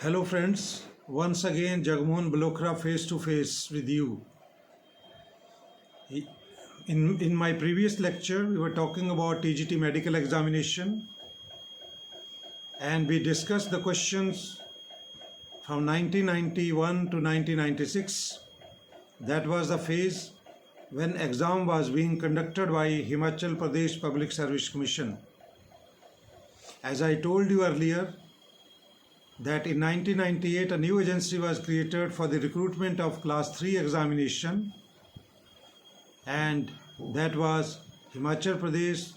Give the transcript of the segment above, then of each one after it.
Hello friends, once again Jagmohan Balokhra face to face with you. In my previous lecture we were talking about TGT medical examination and we discussed the questions from 1991 to 1996. That was the phase when exam was being conducted by Himachal Pradesh Public Service Commission. As I told you earlier, that in 1998 a new agency was created for the recruitment of class 3 examination, and that was Himachal Pradesh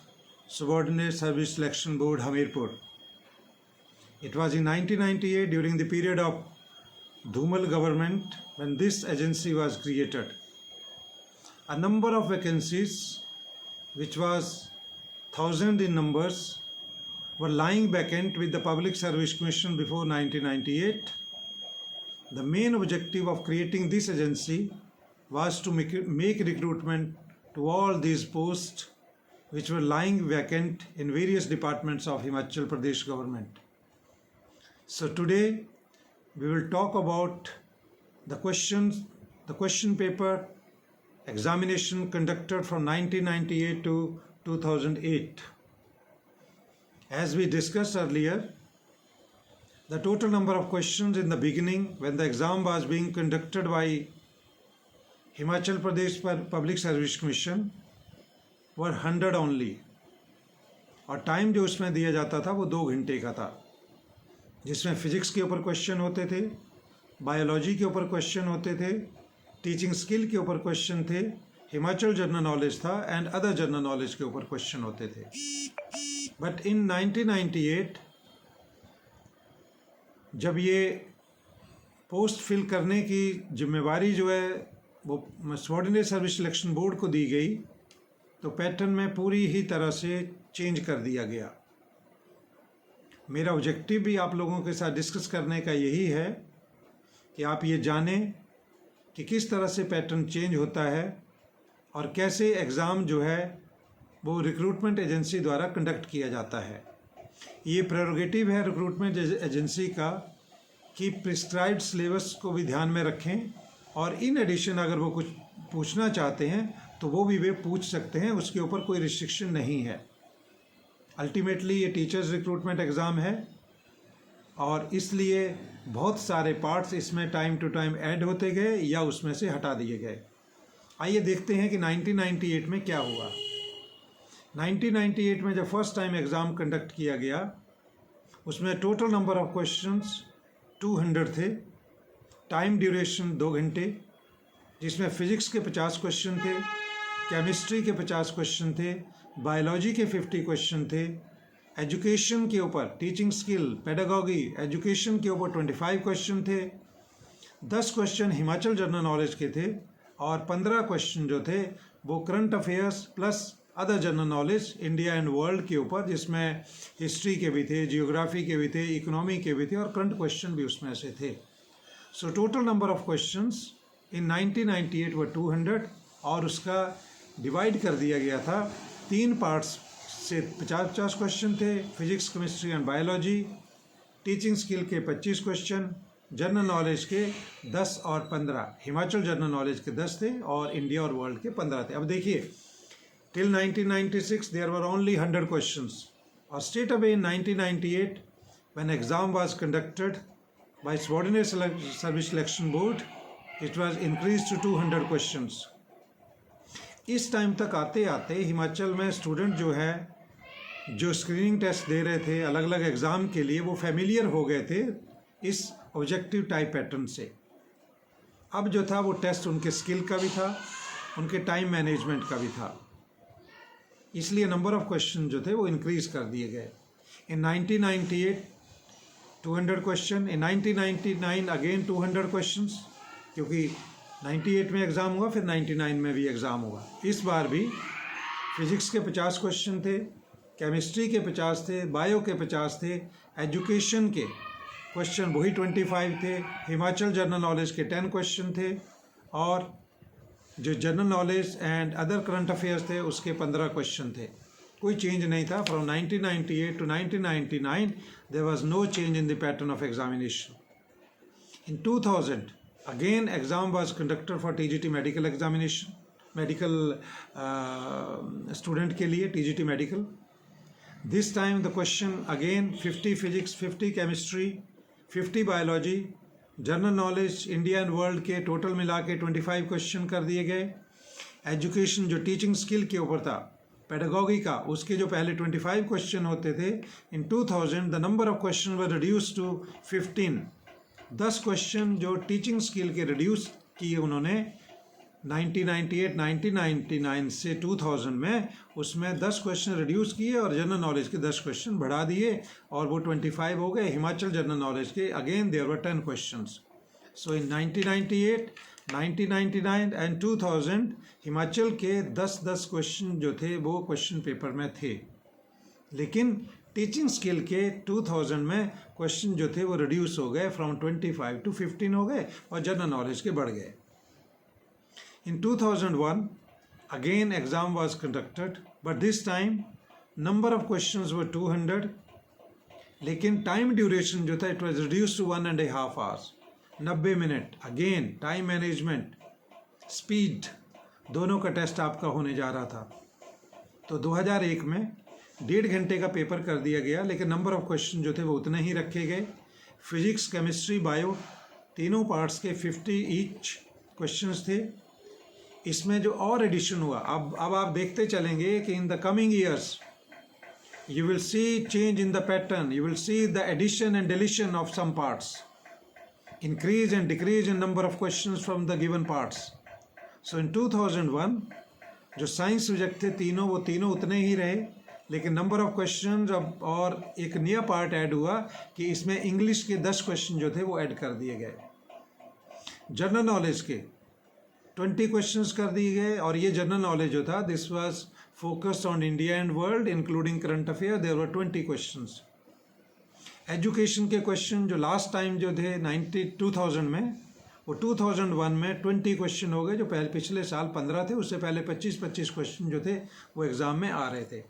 Subordinate Service Selection Board, Hamirpur. It was in 1998 during the period of Dhumal government when this agency was created. A number of vacancies, which was 1,000 in numbers, were lying vacant with the Public Service Commission before 1998. The main objective of creating this agency was to make recruitment to all these posts which were lying vacant in various departments of Himachal Pradesh government. So today we will talk about the question paper examination conducted from 1998 to 2008. As we discussed earlier, the total number of questions in the beginning when the exam was being conducted by Himachal Pradesh Public Service Commission were 100 only, और time जो उसमें दिया जाता था वो 2 घंटे का था, जिसमें फिजिक्स के ऊपर क्वेश्चन होते थे, बायोलॉजी के ऊपर क्वेश्चन होते थे, टीचिंग स्किल के ऊपर क्वेश्चन थे, हिमाचल जनरल नॉलेज था एंड अदर जनरल नॉलेज के ऊपर क्वेश्चन होते थे. बट इन 1998 जब ये पोस्ट फिल करने की जिम्मेवारी जो है वो सबऑर्डिनेट सर्विस सिलेक्शन बोर्ड को दी गई, तो पैटर्न में पूरी ही तरह से चेंज कर दिया गया. मेरा ऑब्जेक्टिव भी आप लोगों के साथ डिस्कस करने का यही है कि आप ये जानें कि किस तरह से पैटर्न चेंज होता है और कैसे एग्ज़ाम जो है वो रिक्रूटमेंट एजेंसी द्वारा कंडक्ट किया जाता है. ये प्रेरोगेटिव है रिक्रूटमेंट एजेंसी का कि प्रिस्क्राइब्ड सिलेबस को भी ध्यान में रखें, और इन एडिशन अगर वो कुछ पूछना चाहते हैं तो वो भी वे पूछ सकते हैं, उसके ऊपर कोई रिस्ट्रिक्शन नहीं है. अल्टीमेटली ये टीचर्स रिक्रूटमेंट एग्ज़ाम है और इसलिए बहुत सारे पार्ट्स इसमें टाइम टू टाइम ऐड होते गए या उसमें से हटा दिए गए. आइए देखते हैं कि 1998 में क्या हुआ. 1998 में जब फर्स्ट टाइम एग्ज़ाम कंडक्ट किया गया उसमें टोटल नंबर ऑफ क्वेश्चंस 200 थे, टाइम ड्यूरेशन 2 घंटे, जिसमें फ़िज़िक्स के 50 क्वेश्चन थे, केमिस्ट्री के 50 क्वेश्चन थे, बायोलॉजी के 50 क्वेश्चन थे, एजुकेशन के ऊपर टीचिंग स्किल, पेडागॉगी, एजुकेशन के ऊपर 25 क्वेश्चन थे, 10 क्वेश्चन हिमाचल जनरल नॉलेज के थे और 15 क्वेश्चन जो थे वो current affairs plus other general knowledge India and world के ऊपर, जिसमें हिस्ट्री के भी थे, जियोग्राफी के भी थे, इकोनॉमी के भी थे और करंट क्वेश्चन भी उसमें से थे. So total number of questions in 1998 वर 200 और उसका डिवाइड कर दिया गया था 3 पार्ट्स से. 50 क्वेश्चन थे, physics, chemistry and biology, teaching skill के 25 क्वेश्चन, जनरल नॉलेज के 10 और 15, हिमाचल जनरल नॉलेज के 10 थे और इंडिया और वर्ल्ड के 15 थे. अब देखिए, till 1996 there were only 100 questions, or straight away in 1998 when exam was conducted by subordinate service selection board it was increased to 200 questions. इस टाइम तक आते आते हिमाचल में स्टूडेंट जो है जो स्क्रीनिंग टेस्ट दे रहे थे अलग अलग एग्ज़ाम के लिए वो फेमिलियर हो गए थे इस ऑब्जेक्टिव टाइप पैटर्न से. अब जो था वो टेस्ट उनके स्किल का भी था, उनके टाइम मैनेजमेंट का भी था, इसलिए नंबर ऑफ़ क्वेश्चन जो थे वो इंक्रीज़ कर दिए गए. इन 1998 200 क्वेश्चन, इन 1999 अगेन 200 क्वेश्चंस, क्योंकि 98 में एग्ज़ाम हुआ फिर 99 में भी एग्ज़ाम हुआ. इस बार भी फिज़िक्स के 50 क्वेश्चन थे, केमिस्ट्री के 50 थे, बायो के 50 थे, एजुकेशन के क्वेश्चन वही 25 थे, हिमाचल जनरल नॉलेज के 10 क्वेश्चन थे और जो general knowledge and other current affairs थे उसके 15 क्वेश्चन थे. कोई चेंज नहीं था. From 1998 to 1999 there was no change in the pattern of examination. In 2000, again exam was conducted for TGT medical examination, medical student के लिए TGT medical. This time the question again 50 physics, 50 chemistry, 50 biology, general knowledge India and world के total मिला के 25 question कर दिए गए. Education जो teaching skill के ऊपर था, पेडागॉगी का, उसके जो पहले 25 क्वेश्चन होते थे, in 2000 the number of question were reduce to 15. 10 question जो टीचिंग स्किल के रिड्यूस किए उन्होंने 1998, 1999 से 2000 में, उसमें 10 क्वेश्चन रिड्यूस किए और जनरल नॉलेज के 10 क्वेश्चन बढ़ा दिए और वो 25 हो गए. हिमाचल जनरल नॉलेज के again there were 10 questions. So in 1998, 1999 and 2000 Himachal के 10-10 क्वेश्चन जो थे वो क्वेश्चन पेपर में थे. लेकिन टीचिंग स्किल के 2000 में क्वेश्चन जो थे वो रिड्यूस हो गए, फ्रॉम 25 टू 15 हो गए और जनरल नॉलेज के बढ़ गए. In 2001, again exam was conducted, but this time number of questions were 200. लेकिन time duration जो था it was reduced to 1.5 hours, 90 minute. Again time management, speed, दोनों का टेस्ट आपका होने जा रहा था. तो 2001 में 1.5 घंटे का पेपर कर दिया गया, लेकिन नंबर ऑफ क्वेश्चन जो थे वो उतने ही रखे गए. फिजिक्स, केमिस्ट्री, बायो तीनों पार्ट्स के 50 ईच क्वेश्चंस थे. इसमें जो और एडिशन हुआ, अब आप देखते चलेंगे कि in the coming years you will see change in the pattern, you will see the addition and deletion of some parts, increase and decrease in number of questions from the given parts. So in 2001 जो science subject थे तीनों, वो तीनों उतने ही रहे, लेकिन number of questions अब और एक नया पार्ट ऐड हुआ कि इसमें इंग्लिश के 10 क्वेश्चन जो थे वो ऐड कर दिए गए. जनरल नॉलेज के 20 क्वेश्चंस कर दिए गए, और ये जनरल नॉलेज जो था this was focused on India and world including current affair. There were 20 questions. Education के क्वेश्चन जो लास्ट टाइम जो थे 2000 में, वो 2001 में 20 क्वेश्चन हो गए. जो पहले पिछले साल 15 थे, उससे पहले 25-25 क्वेश्चन जो थे वो एग्ज़ाम में आ रहे थे.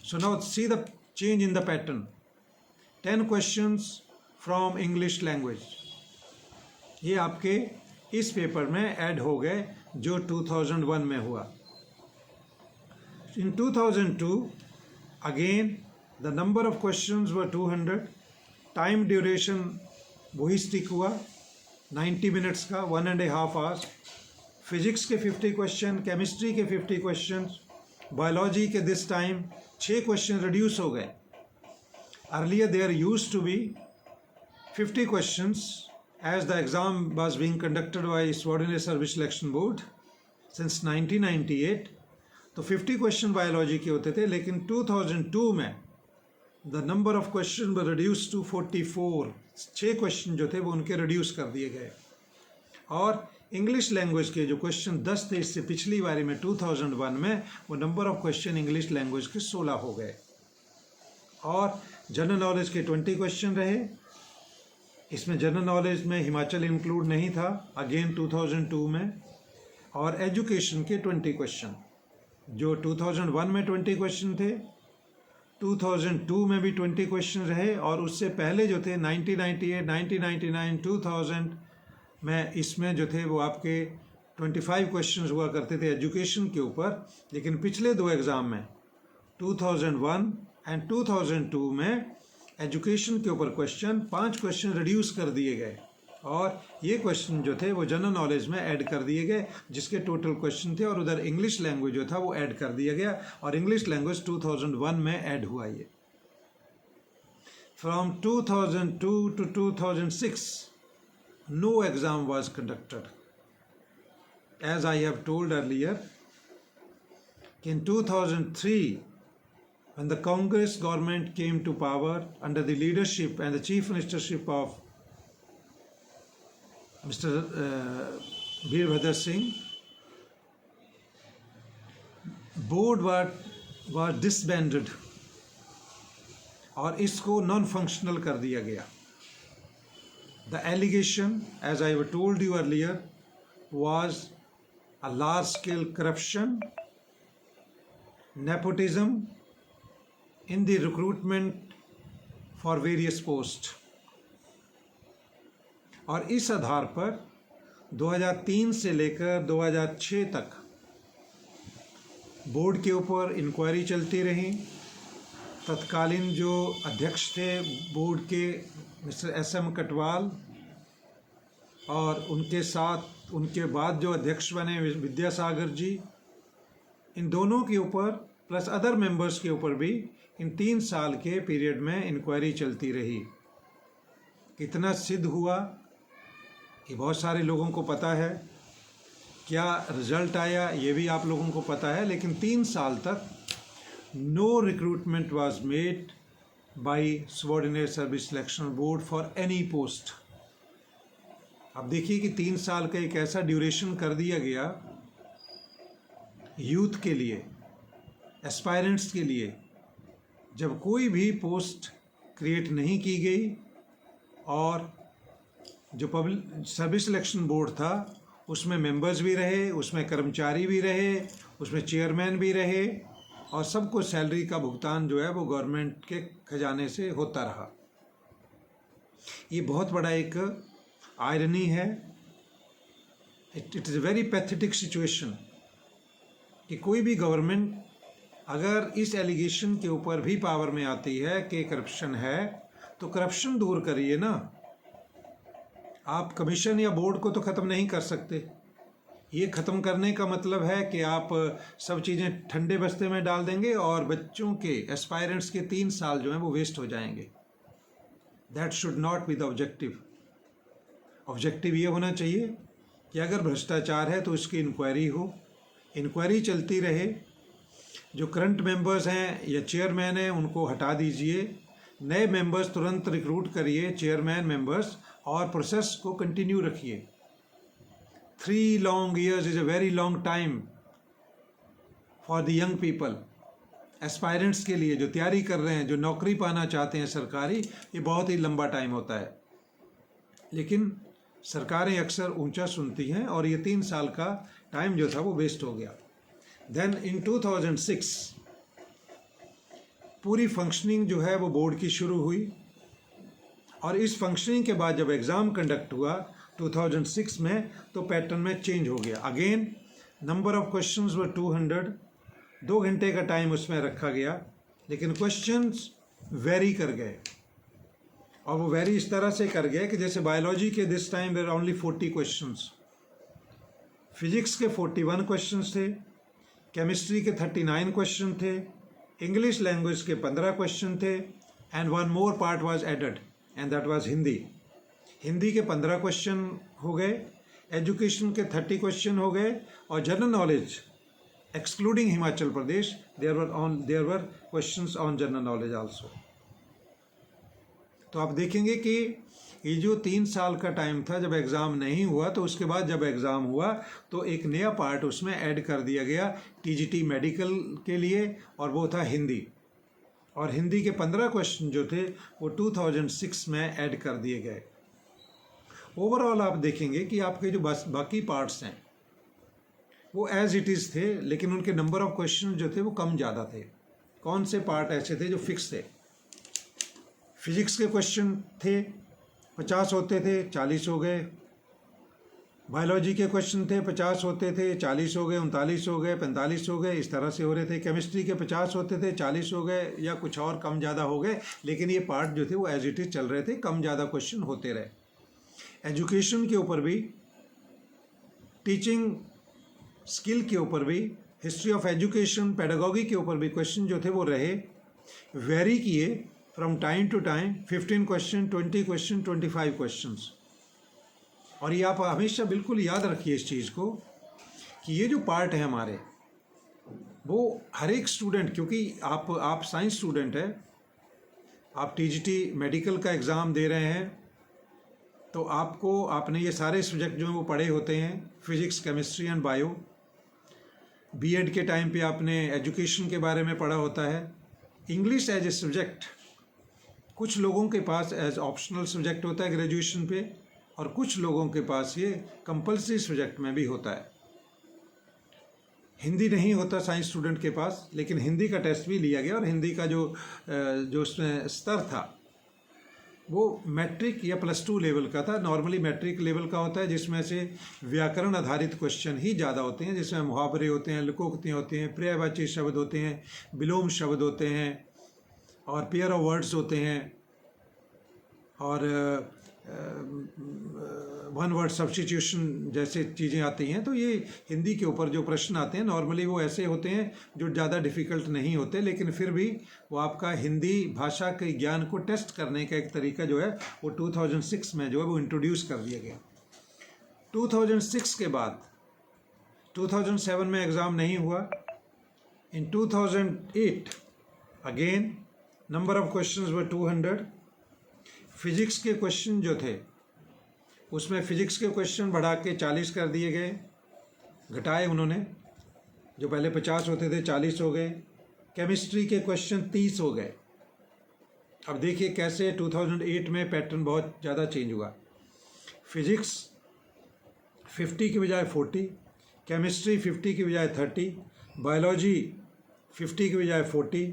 So now see the change in the pattern. 10 questions from English language, ये आपके इस पेपर में ऐड हो गए जो 2001 में हुआ. इन 2002 again the number of questions were 200. Time duration वही स्टिक हुआ 90 मिनट्स का, 1.5 आवर्स. फिजिक्स के 50 क्वेश्चन, केमिस्ट्री के 50 क्वेश्चन, बायोलॉजी के दिस टाइम 6 क्वेश्चन रिड्यूस हो गए. Earlier there used to be 50 questions as the exam was being conducted by Subordinate Service Selection Board since 1998. तो 50 question biology के होते थे, लेकिन 2002 में the number of question were reduce to 44. 6 question जो थे वो उनके रिड्यूस कर दिए गए. और इंग्लिश लैंग्वेज के जो क्वेश्चन 10 थे, इससे पिछली बारी में 2001 में वो number of question English language के 16 हो गए. और जनरल नॉलेज के 20 क्वेश्चन रहे. इसमें जनरल नॉलेज में हिमाचल इंक्लूड नहीं था अगेन 2002 में. और एजुकेशन के 20 क्वेश्चन जो 2001 में 20 क्वेश्चन थे, 2002 में भी 20 क्वेश्चन रहे. और उससे पहले जो थे 1998, 1999, 2000 में इसमें जो थे वो आपके 25 क्वेश्चन हुआ करते थे एजुकेशन के ऊपर. लेकिन पिछले 2 एग्ज़ाम में 2001 एंड 2002 में एजुकेशन के ऊपर क्वेश्चन 5 क्वेश्चन रिड्यूस कर दिए गए, और ये क्वेश्चन जो थे वो जनरल नॉलेज में ऐड कर दिए गए, जिसके टोटल क्वेश्चन थे. और उधर इंग्लिश लैंग्वेज जो था वो ऐड कर दिया गया, और इंग्लिश लैंग्वेज 2001 में ऐड हुआ. ये from 2002 to 2006 no exam was conducted. As I have told earlier, in 2003 when the Congress government came to power under the leadership and the chief ministership of Mr. Veerbhadra Singh, board was disbanded और इसको non functional कर दिया गया. The allegation, as I told you earlier, was a large scale corruption, nepotism in the recruitment for various posts. और इस आधार पर 2003 से लेकर 2006 तक बोर्ड के ऊपर इंक्वायरी चलती रही। तत्कालीन जो अध्यक्ष थे बोर्ड के मिस्टर SM कटवाल, और उनके साथ उनके बाद जो अध्यक्ष बने विद्यासागर जी, इन दोनों के ऊपर प्लस अदर मेंबर्स के ऊपर भी इन 3 साल के पीरियड में इंक्वायरी चलती रही। कितना सिद्ध हुआ ये बहुत सारे लोगों को पता है, क्या रिजल्ट आया ये भी आप लोगों को पता है, लेकिन 3 साल तक no recruitment was made by subordinate service selection board for any post. अब देखिए कि 3 साल का एक ऐसा ड्यूरेशन कर दिया गया यूथ के लिए, एस्पायरेंट्स के लिए, जब कोई भी पोस्ट क्रिएट नहीं की गई और जो पब्लिक सर्विस सिलेक्शन बोर्ड था उसमें मेंबर्स भी रहे, उसमें कर्मचारी भी रहे, उसमें चेयरमैन भी रहे, और सबको सैलरी का भुगतान जो है वो गवर्नमेंट के खजाने से होता रहा। ये बहुत बड़ा एक आयरनी है। It is a very pathetic situation कि कोई भी गवर्नमेंट अगर इस एलिगेशन के ऊपर भी पावर में आती है कि करप्शन है, तो करप्शन दूर करिए ना। आप कमीशन या बोर्ड को तो ख़त्म नहीं कर सकते। ये ख़त्म करने का मतलब है कि आप सब चीज़ें ठंडे बस्ते में डाल देंगे और बच्चों के एस्पायरेंट्स के 3 साल जो हैं वो वेस्ट हो जाएंगे। That should not be the objective. Objective ये होना चाहिए कि अगर भ्रष्टाचार है तो उसकी इंक्वायरी हो, इंक्वायरी चलती रहे। जो करंट मेंबर्स हैं या चेयरमैन हैं उनको हटा दीजिए, नए मेंबर्स तुरंत रिक्रूट करिए, चेयरमैन मेंबर्स, और प्रोसेस को कंटिन्यू रखिए। 3 long years is a very long time for the young people. Aspirants के लिए जो तैयारी कर रहे हैं, जो नौकरी पाना चाहते हैं सरकारी, ये बहुत ही लंबा टाइम होता है। लेकिन सरकारें अक्सर ऊंचा सुनती हैं और ये 3 साल का टाइम जो था वो वेस्ट हो गया। देन इन 2006 पूरी फंक्शनिंग जो है वो बोर्ड की शुरू हुई, और इस फंक्शनिंग के बाद जब एग्ज़ाम कंडक्ट हुआ 2006 में, तो पैटर्न में चेंज हो गया। Again number of questions were 200, 2 घंटे का टाइम उसमें रखा गया, लेकिन क्वेश्चंस वेरी कर गए, और वो वेरी इस तरह से कर गए कि जैसे बायोलॉजी के this time there only 40 questions, physics के 41 क्वेश्चंस थे, केमिस्ट्री के 39 क्वेश्चन थे, इंग्लिश लैंग्वेज के 15 क्वेश्चन थे, and 1 more part was added and that was Hindi. Hindi के 15 क्वेश्चन हो गए, एजुकेशन के 30 क्वेश्चन हो गए, और general knowledge excluding Himachal Pradesh there were questions on general knowledge also. तो आप देखेंगे कि ये जो 3 साल का टाइम था जब एग्ज़ाम नहीं हुआ, तो उसके बाद जब एग्ज़ाम हुआ तो एक नया पार्ट उसमें ऐड कर दिया गया TGT मेडिकल के लिए, और वो था हिंदी। और हिंदी के 15 क्वेश्चन जो थे वो 2006 में ऐड कर दिए गए। ओवरऑल आप देखेंगे कि आपके जो बाकी पार्ट्स हैं वो एज इट इज़ थे, लेकिन उनके नंबर ऑफ क्वेश्चन जो थे वो कम ज़्यादा थे। कौन से पार्ट ऐसे थे जो फिक्स थे? फिजिक्स के क्वेश्चन थे 50 होते थे, 40 हो गए। बायोलॉजी के क्वेश्चन थे 50 होते थे, 40 हो गए, 39 हो गए, 45 हो गए, इस तरह से हो रहे थे। केमिस्ट्री के 50 होते थे, 40 हो गए, या कुछ और कम ज़्यादा हो गए, लेकिन ये पार्ट जो थे वो एज इट इज़ चल रहे थे, कम ज़्यादा क्वेश्चन होते रहे। एजुकेशन के ऊपर भी, टीचिंग स्किल के ऊपर भी, हिस्ट्री ऑफ एजुकेशन, पेडागॉजी के ऊपर भी क्वेश्चन जो थे वो रहे, वेरी किए from time to time, 15 question, 20 question, 25 questions. और ये आप हमेशा बिल्कुल याद रखिए इस चीज़ को कि ये जो पार्ट है हमारे, वो हर एक स्टूडेंट, क्योंकि आप साइंस स्टूडेंट है, आप TGT मेडिकल का एग्ज़ाम दे रहे हैं, तो आपने ये सारे सब्जेक्ट जो हैं वो पढ़े होते हैं, physics, chemistry and bio. B.Ed के टाइम पे आपने एजुकेशन के बारे में पढ़ा होता है। इंग्लिश एज ए सब्जेक्ट कुछ लोगों के पास एज ऑप्शनल सब्जेक्ट होता है ग्रेजुएशन पे, और कुछ लोगों के पास ये कंपलसरी सब्जेक्ट में भी होता है। हिंदी नहीं होता साइंस स्टूडेंट के पास, लेकिन हिंदी का टेस्ट भी लिया गया, और हिंदी का जो उसमें स्तर था वो मैट्रिक या +2 लेवल का था। नॉर्मली मैट्रिक लेवल का होता है, जिसमें से व्याकरण आधारित क्वेश्चन ही ज़्यादा होते हैं, जिसमें मुहावरे होते हैं, लोकोक्तियाँ होती हैं, पर्यायवाची शब्द होते हैं, विलोम शब्द होते हैं और पेयर ऑफ वर्ड्स होते हैं और वन वर्ड सब्स्टिट्यूशन जैसे चीज़ें आती हैं। तो ये हिंदी के ऊपर जो प्रश्न आते हैं नॉर्मली वो ऐसे होते हैं जो ज़्यादा डिफ़िकल्ट नहीं होते, लेकिन फिर भी वो आपका हिंदी भाषा के ज्ञान को टेस्ट करने का एक तरीका जो है वो 2006 में जो है वो इंट्रोड्यूस कर दिया गया। 2006 के बाद 2007 में एग्ज़ाम नहीं हुआ। इन 2008 again number of questions were 200। Physics के क्वेश्चन जो थे उसमें फिजिक्स के क्वेश्चन बढ़ा के 40 कर दिए गए, घटाए उन्होंने, जो पहले 50 होते थे 40 हो गए। केमिस्ट्री के क्वेश्चन 30 हो गए। अब देखिए कैसे 2008 में पैटर्न बहुत ज़्यादा चेंज हुआ। फिजिक्स 50 की बजाय 40, केमिस्ट्री 50 की बजाय 30, बायोलॉजी 50 की बजाय 40।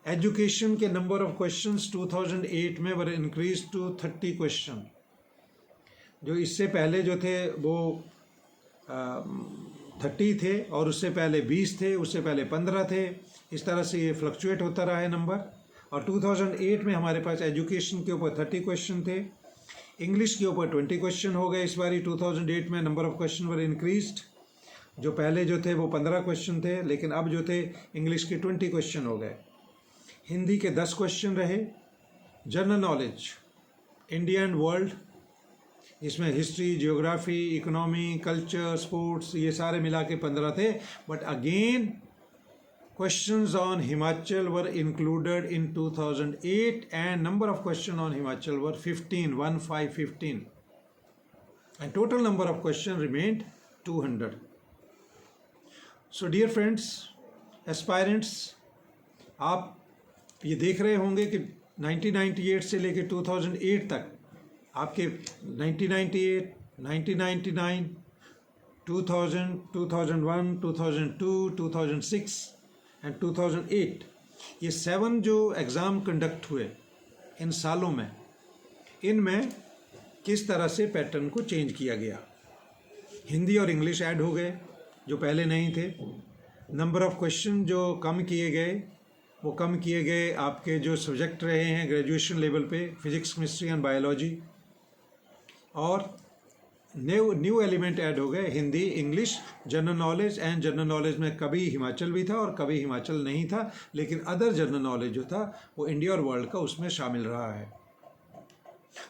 एजुकेशन के नंबर ऑफ क्वेश्चंस 2008 में वर इंक्रीज टू 30 क्वेश्चन। जो इससे पहले जो थे वो 30 थे और उससे पहले 20 थे, उससे पहले 15 थे। इस तरह से ये फ्लक्चुएट होता रहा है नंबर। और 2008 में हमारे पास एजुकेशन के ऊपर 30 क्वेश्चन थे, इंग्लिश के ऊपर 20 क्वेश्चन हो गए। इस बारी 2008 में number of question were increased. जो पहले जो थे वो 15 क्वेश्चन थे, लेकिन अब जो थे इंग्लिश के 20 क्वेश्चन हो गए। हिंदी के 10 क्वेश्चन रहे। General knowledge India and world, इसमें history, geography, economy, culture, sports, ये सारे मिला के 15 थे। But again questions on Himachal were included in 2008 and number of question on Himachal were 15 and total number of question remained 200। So dear friends, aspirants, आप ये देख रहे होंगे कि 1998 से लेकर 2008 तक आपके 1998, 1999, 2000, 2001, 2002, 2006 एंड 2008, ये 7 जो एग्ज़ाम कंडक्ट हुए इन सालों में, इनमें किस तरह से पैटर्न को चेंज किया गया। हिंदी और इंग्लिश ऐड हो गए जो पहले नहीं थे। नंबर ऑफ क्वेश्चन जो कम किए गए वो कम किए गए आपके जो सब्जेक्ट रहे हैं ग्रेजुएशन लेवल पे, फिजिक्स, केमिस्ट्री एंड बायोलॉजी। और न्यू एलिमेंट ऐड हो गए, Hindi, English, general knowledge. And general knowledge में कभी हिमाचल भी था और कभी हिमाचल नहीं था, लेकिन अदर जनरल नॉलेज जो था वो इंडिया और वर्ल्ड का उसमें शामिल रहा है।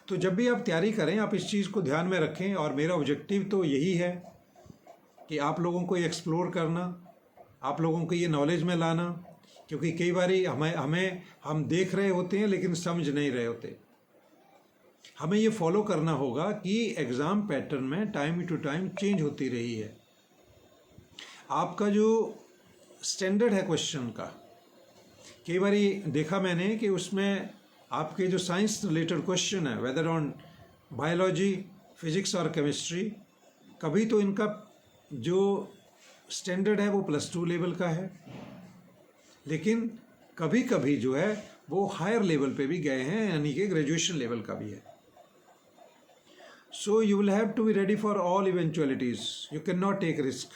तो जब भी आप तैयारी करें आप इस चीज़ को ध्यान में रखें। और मेरा ऑब्जेक्टिव तो यही है कि आप लोगों को एक्सप्लोर करना, आप लोगों को ये नॉलेज में लाना, क्योंकि कई बारी हम देख रहे होते हैं लेकिन समझ नहीं रहे होते। हमें ये फॉलो करना होगा कि एग्ज़ाम पैटर्न में टाइम टू टाइम चेंज होती रही है। आपका जो स्टैंडर्ड है क्वेश्चन का, कई बारी देखा मैंने कि उसमें आपके जो साइंस रिलेटेड क्वेश्चन है, वेदर ऑन बायोलॉजी, फिजिक्स और केमिस्ट्री, कभी तो इनका जो स्टैंडर्ड है वो +2 लेवल का है, लेकिन कभी कभी जो है वो हायर लेवल पे भी गए हैं, यानी कि ग्रेजुएशन लेवल का भी है। So you will have to be ready for all eventualities, you can not take risk.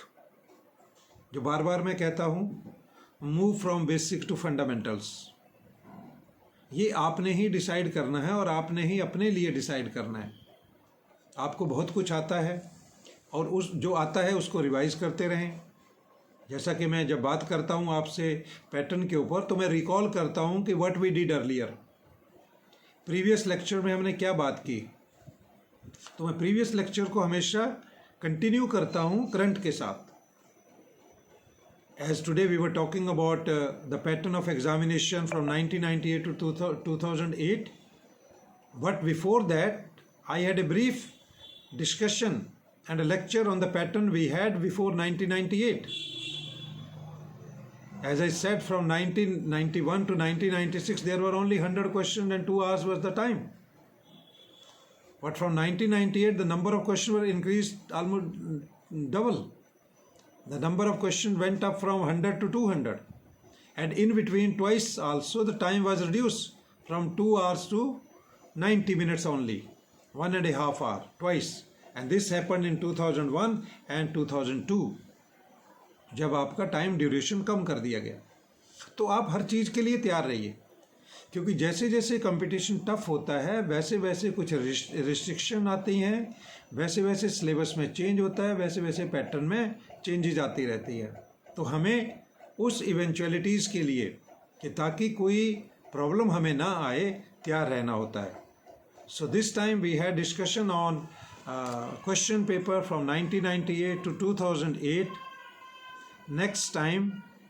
जो बार बार मैं कहता हूँ, move from basic to fundamentals. ये आपने ही डिसाइड करना है और आपने ही अपने लिए डिसाइड करना है। आपको बहुत कुछ आता है और उस जो आता है उसको रिवाइज करते रहें। जैसा कि मैं जब बात करता हूँ आपसे पैटर्न के ऊपर, तो मैं रिकॉल करता हूँ कि what we did earlier, previous lecture में हमने क्या बात की। तो मैं प्रीवियस लेक्चर को हमेशा कंटिन्यू करता हूँ करंट के साथ। As today we were talking about the pattern of examination from 1998 to 2008, but before that I had a brief discussion and a lecture on the pattern we had before 1998. As I said, from 1991 to 1996 there were only 100 questions and 2 hours was the time. But from 1998 the number of questions were increased almost double. The number of questions went up from 100 to 200, and in between twice also the time was reduced from 2 hours to 90 minutes only, 1.5 hour, twice. And this happened in 2001 and 2002, जब आपका time duration कम कर दिया गया। तो आप हर चीज़ के लिए तैयार रहिए, क्योंकि जैसे जैसे कंपटीशन टफ होता है वैसे वैसे कुछ रिस्ट्रिक्शन आती हैं, वैसे वैसे सिलेबस में चेंज होता है, वैसे वैसे पैटर्न में चेंजेस आती रहती है। तो हमें उस इवेंचुअलिटीज़ के लिए कि ताकि कोई प्रॉब्लम हमें ना आए तैयार रहना होता है। So this time we had discussion on question paper from 1998 to 2008. Next time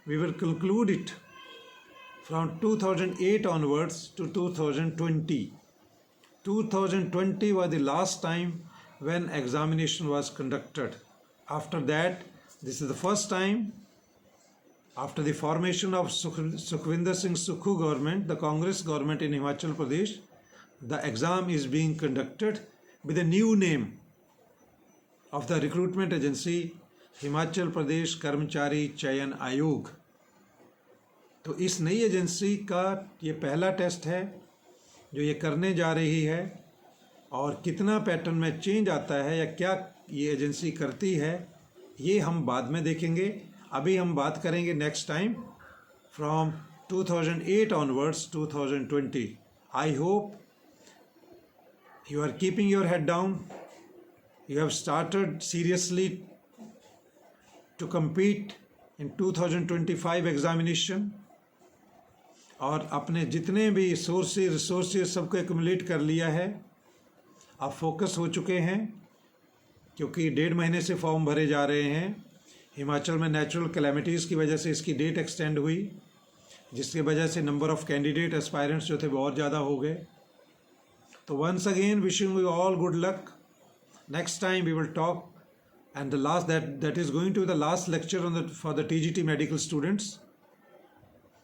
we will conclude it from 2008 onwards to 2020. 2020 was the last time when examination was conducted. After that, this is the first time after the formation of Sukhvinder Singh Sukhu government, the Congress government in Himachal Pradesh, the exam is being conducted with a new name of the recruitment agency, Himachal Pradesh Karmachari Chayan आयोग। तो इस नई agency का ये पहला test है जो ये करने जा रही है, और कितना पैटर्न में चेंज आता है या क्या ये एजेंसी करती है ये हम बाद में देखेंगे। अभी हम बात करेंगे next time from 2008 onwards 2020। I hope you are keeping your head down, you have started seriously to compete in 2025 examination, और अपने जितने भी रिसोर्सेज सबको एक्यूमुलेट कर लिया है। आप फोकस हो चुके हैं, क्योंकि 1.5 महीने से फॉर्म भरे जा रहे हैं। हिमाचल में नेचुरल कैलेमिटीज़ की वजह से इसकी डेट एक्सटेंड हुई, जिसकी वजह से नंबर ऑफ कैंडिडेट एस्पायरेंट्स जो थे बहुत ज़्यादा हो गए। तो once again wishing you all good luck. Next time we will talk, and the last that is going to be the last lecture on for the TGT medical students,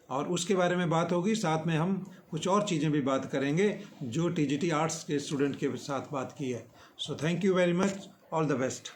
और उसके बारे में बात होगी। साथ में हम कुछ और चीज़ें भी बात करेंगे जो TGT आर्ट्स के स्टूडेंट के साथ बात की है। So thank you very much, all the best.